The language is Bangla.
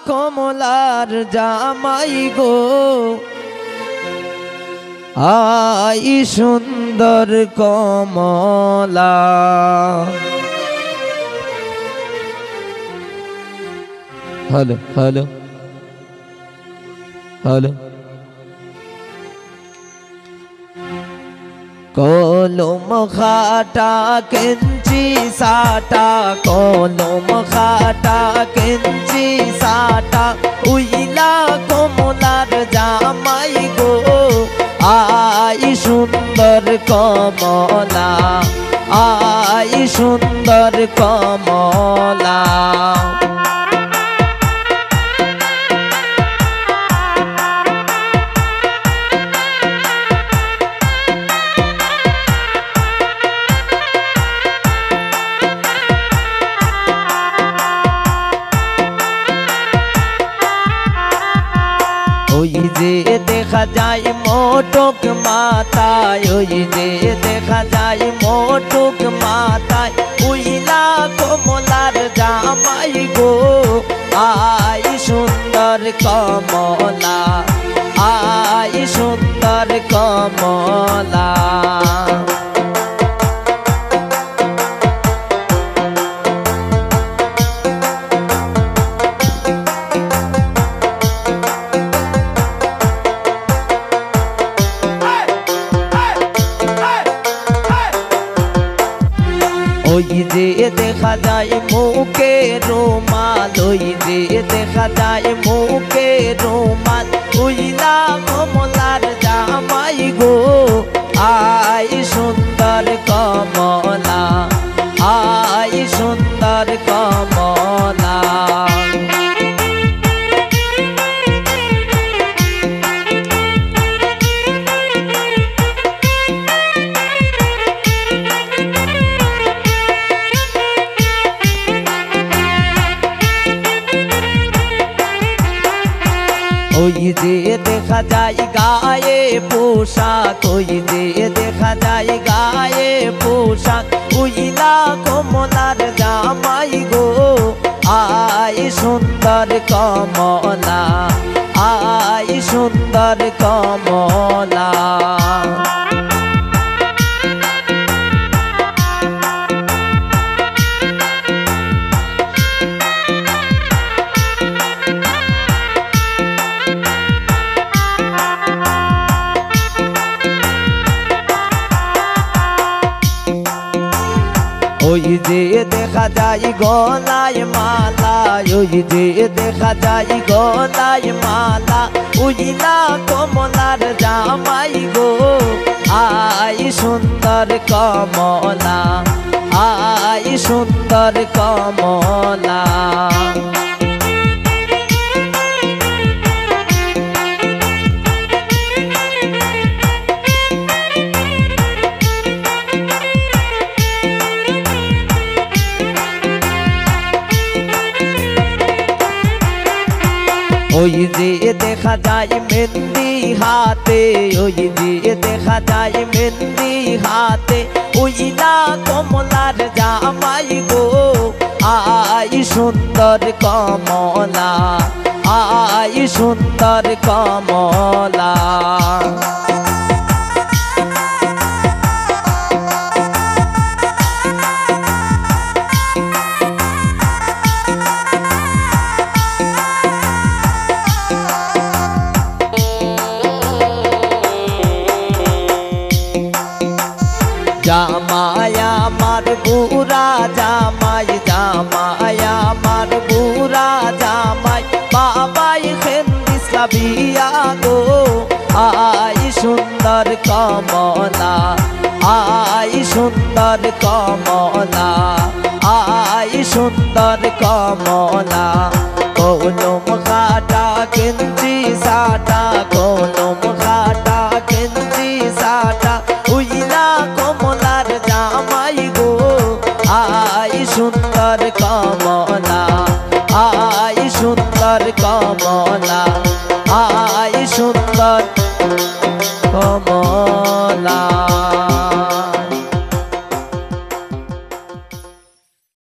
কমলার জামাই গো আই সুন্দর কমলা। Hello hello hello. কলম খাটা কেঞ্চি সাটা, কলম খাটা কেঞ্চি সাটা, উইলা কমলার জামাই গো আই সুন্দর কমলা, আই সুন্দর কমলা। ওই যে দেখা যায় মোটক মাথায়, ওই যে দেখা যায় মোটক মাথায়, উইলা কমলার জামাই গো আই সুন্দর কমলা, আই সুন্দর কমলা। ওই যে দেখা যায় মুখে রুমাল, ওই যে দেখা যায় মুখে রুমাল, উইলা কমলার জামাই গো আই সুন্দর কমলা, আই সুন্দর কমলা। ওই যে দেখা যায় গায়ে পোশাক, ওই যে দেখা যায় গায়ে পোশাক, উইলা কমলার জামাই গো আই সুন্দর কমলা, আই সুন্দর কমলা। ওই যে দেখা যায় গলায় মালা, ওই যে দেখা যায় গলায় মালা, উইলা কমলার জামাই গো আই সুন্দর কমলা, আই সুন্দর কমলা। ওই যে দেখা যায় মেহেন্দি হাতে, ওই যে দেখা যায় মেহেন্দি হাতে, উইলা কমলার জামাই গো আই সুন্দর কমলা, আই সুন্দর কমলা। জামাই আমার বুড়া জামাই, জামাই আমার বুড়া জামাই, বাবাই খেন্দিসলা বিয়া গো আই সুন্দর কমলা, আই সুন্দর কমলা, আই সুন্দর কমলা।